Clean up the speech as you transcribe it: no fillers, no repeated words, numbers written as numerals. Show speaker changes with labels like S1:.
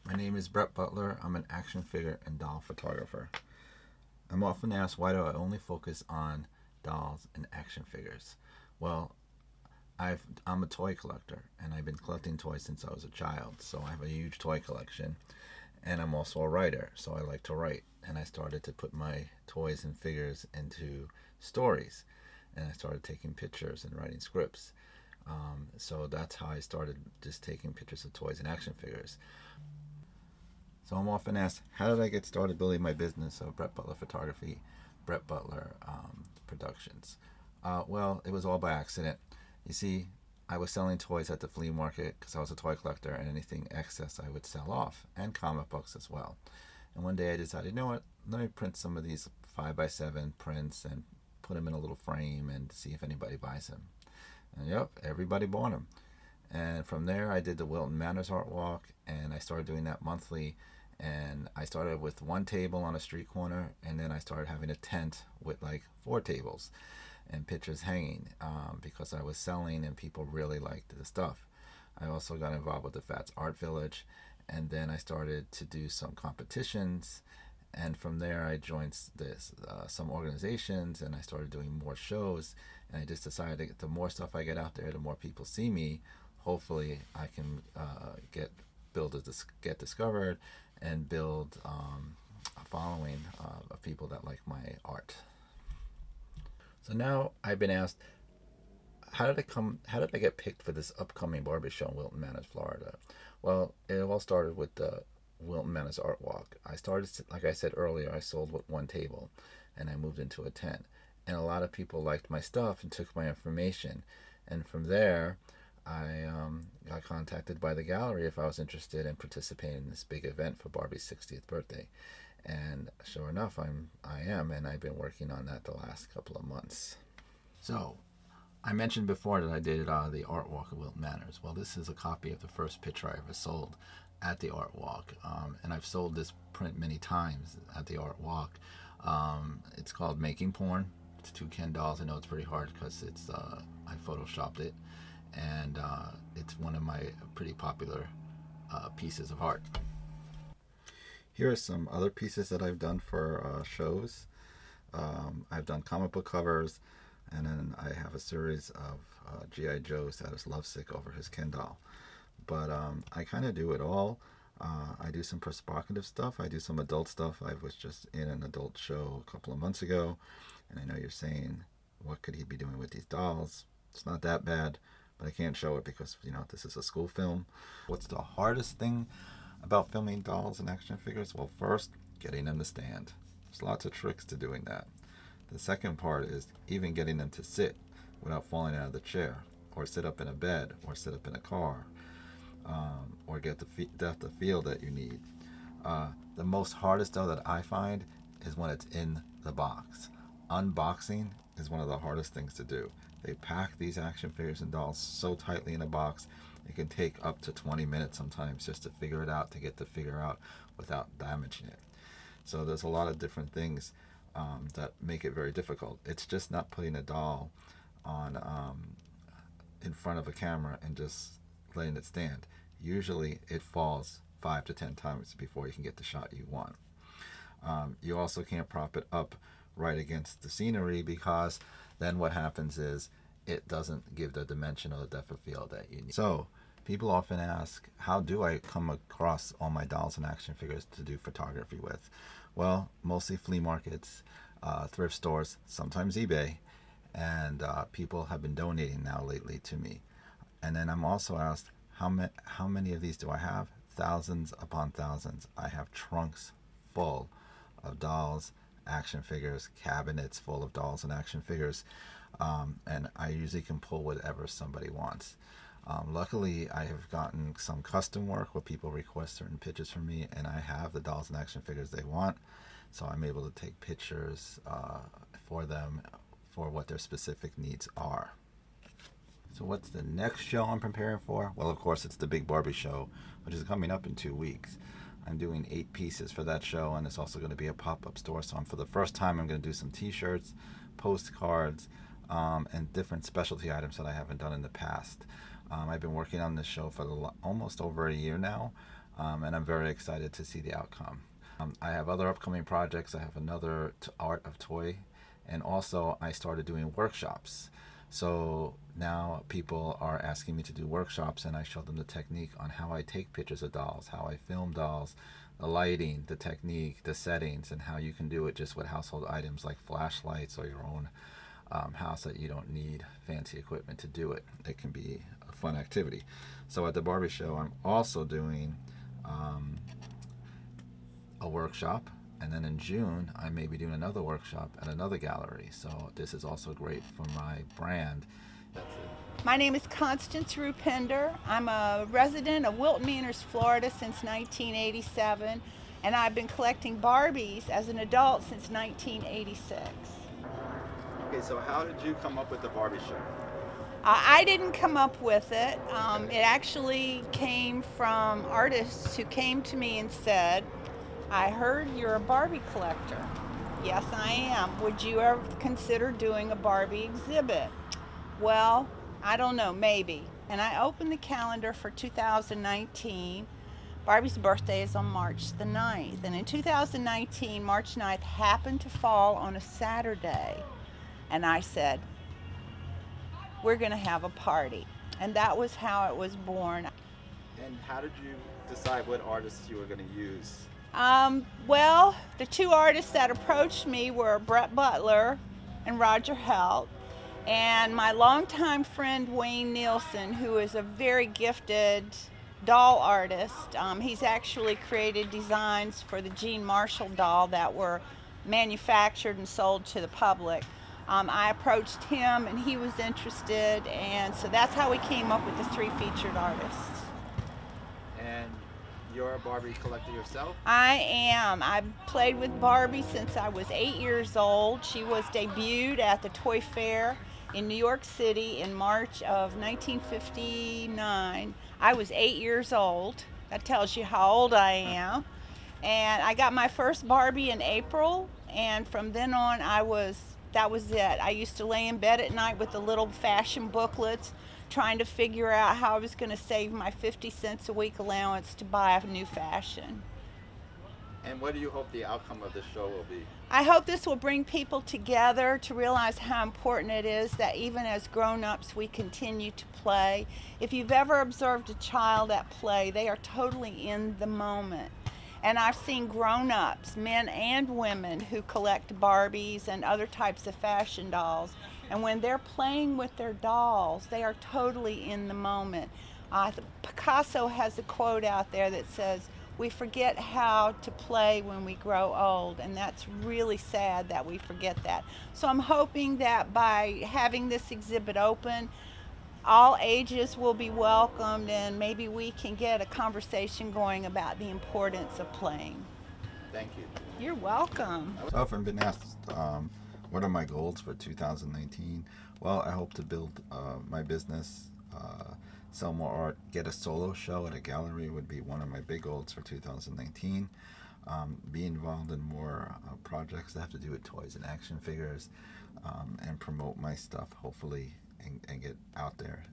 S1: My name is Brett Butler. I'm an action figure and doll photographer. I'm often asked, why do I only focus on dolls and action figures? Well, I'm a toy collector, and I've been collecting toys since I was a child. So I have a huge toy collection, and I'm also a writer, so I like to write. And I started to put my toys and figures into stories, and I started taking pictures and writing scripts. So that's how I started, just taking pictures of toys and action figures. So I'm often asked, how did I get started building my business of Brett Butler Photography, Brett Butler Productions? Well, it was all by accident. You see, I was selling toys at the flea market because I was a toy collector, and anything excess I would sell off, and comic books as well. And one day I decided, you know what, let me print some of these 5x7 prints and put them in a little frame and see if anybody buys them. And yep, everybody bought them. And from there, I did the Wilton Manors Art Walk, and I started doing that monthly. And I started with one table on a street corner, and then I started having a tent with like four tables and pictures hanging, because I was selling and people really liked the stuff. I also got involved with the Fats Art Village, and then I started to do some competitions. And from there, I joined some organizations, and I started doing more shows. And I just decided that the more stuff I get out there, the more people see me. Hopefully, I can get discovered and build a following of people that like my art. So now I've been asked, how did I get picked for this upcoming Barbie show in Wilton Manors, Florida? Well, it all started with the Wilton Manors Art Walk. I started, like I said earlier, I sold with one table, and I moved into a tent. And a lot of people liked my stuff and took my information. And from there, I got contacted by the gallery if I was interested in participating in this big event for Barbie's 60th birthday. And sure enough, I am, and I've been working on that the last couple of months. So, I mentioned before that I did the Art Walk of Wilton Manors. Well, this is a copy of the first picture I ever sold at the Art Walk, and I've sold this print many times at the Art Walk. It's called Making Porn. It's two Ken dolls. I know it's pretty hard because it's I photoshopped it, and it's one of my pretty popular pieces of art. Here are some other pieces that I've done for shows. I've done comic book covers, and then I have a series of G.I. Joe's that is lovesick over his Ken doll. But I kind of do it all. I do some provocative stuff. I do some adult stuff. I was just in an adult show a couple of months ago, and I know you're saying, what could he be doing with these dolls? It's not that bad, but I can't show it because, this is a school film. What's the hardest thing about filming dolls and action figures? Well, first, getting them to stand. There's lots of tricks to doing that. The second part is even getting them to sit without falling out of the chair, or sit up in a bed, or sit up in a car, or get the depth of field that you need. The most hardest though that I find is when it's in the box. Unboxing is one of the hardest things to do. They pack these action figures and dolls so tightly in a box, it can take up to 20 minutes sometimes just to figure it out, to get the figure out without damaging it. So there's a lot of different things that make it very difficult. It's just not putting a doll on in front of a camera and just letting it stand. Usually it falls 5 to 10 times before you can get the shot you want. You also can't prop it up right against the scenery, because then what happens is it doesn't give the dimension or the depth of field that you need. So people often ask, how do I come across all my dolls and action figures to do photography with? Well, mostly flea markets, thrift stores, sometimes eBay, and people have been donating now lately to me. And then I'm also asked, how many of these do I have? Thousands upon thousands. I have trunks full of dolls, action figures, cabinets full of dolls and action figures, and I usually can pull whatever somebody wants. Luckily, I have gotten some custom work where people request certain pictures from me, and I have the dolls and action figures they want, so I'm able to take pictures for them for what their specific needs are. So what's the next show I'm preparing for? Well, of course, it's the Big Barbie show, which is coming up in 2 weeks. I'm doing 8 pieces for that show, and it's also going to be a pop-up store. So for the first time, I'm going to do some t-shirts, postcards, and different specialty items that I haven't done in the past. I've been working on this show for almost over a year now. and I'm very excited to see the outcome. I have other upcoming projects. I have another art of toy, and also I started doing workshops. So now people are asking me to do workshops, and I show them the technique on how I take pictures of dolls, how I film dolls, the lighting, the technique, the settings, and how you can do it just with household items like flashlights or your own house, that you don't need fancy equipment to do it. It can be a fun activity. So at the Barbie show, I'm also doing a workshop, and then in June I may be doing another workshop at another gallery. So this is also great for my brand. That's it.
S2: My name is Constance Rupinder. I'm a resident of Wilton Manors, Florida since 1987, and I've been collecting Barbies as an adult since 1986.
S1: Okay, so how did you come up with the Barbie show?
S2: I didn't come up with it. It actually came from artists who came to me and said, I heard you're a Barbie collector. Yes, I am. Would you ever consider doing a Barbie exhibit? Well, I don't know, maybe. And I opened the calendar for 2019. Barbie's birthday is on March the 9th. And in 2019, March 9th happened to fall on a Saturday. And I said, we're going to have a party. And that was how it was born.
S1: And how did you decide what artists you were going to use?
S2: Well, the two artists that approached me were Brett Butler and Roger Helt, and my longtime friend Wayne Nielsen, who is a very gifted doll artist. He's actually created designs for the Jean Marshall doll that were manufactured and sold to the public. I approached him and he was interested, and so that's how we came up with the three featured artists.
S1: And you're a Barbie collector yourself?
S2: I am. I've played with Barbie since I was 8 years old. She was debuted at the Toy Fair in New York City in March of 1959. I was 8 years old. That tells you how old I am. And I got my first Barbie in April, and from then on that was it. I used to lay in bed at night with the little fashion booklets, trying to figure out how I was going to save my 50 cents a week allowance to buy a new fashion.
S1: And what do you hope the outcome of this show will be?
S2: I hope this will bring people together to realize how important it is that even as grown-ups we continue to play. If you've ever observed a child at play, they are totally in the moment. And I've seen grown-ups, men and women, who collect Barbies and other types of fashion dolls. And when they're playing with their dolls, they are totally in the moment. Picasso has a quote out there that says, we forget how to play when we grow old, and that's really sad that we forget that. So I'm hoping that by having this exhibit open, all ages will be welcomed, and maybe we can get a conversation going about the importance of playing.
S1: Thank you.
S2: You're welcome.
S1: I've often been asked, what are my goals for 2019? Well, I hope to build my business, sell more art, get a solo show at a gallery would be one of my big goals for 2019. Be involved in more projects that have to do with toys and action figures, and promote my stuff, hopefully, and get out there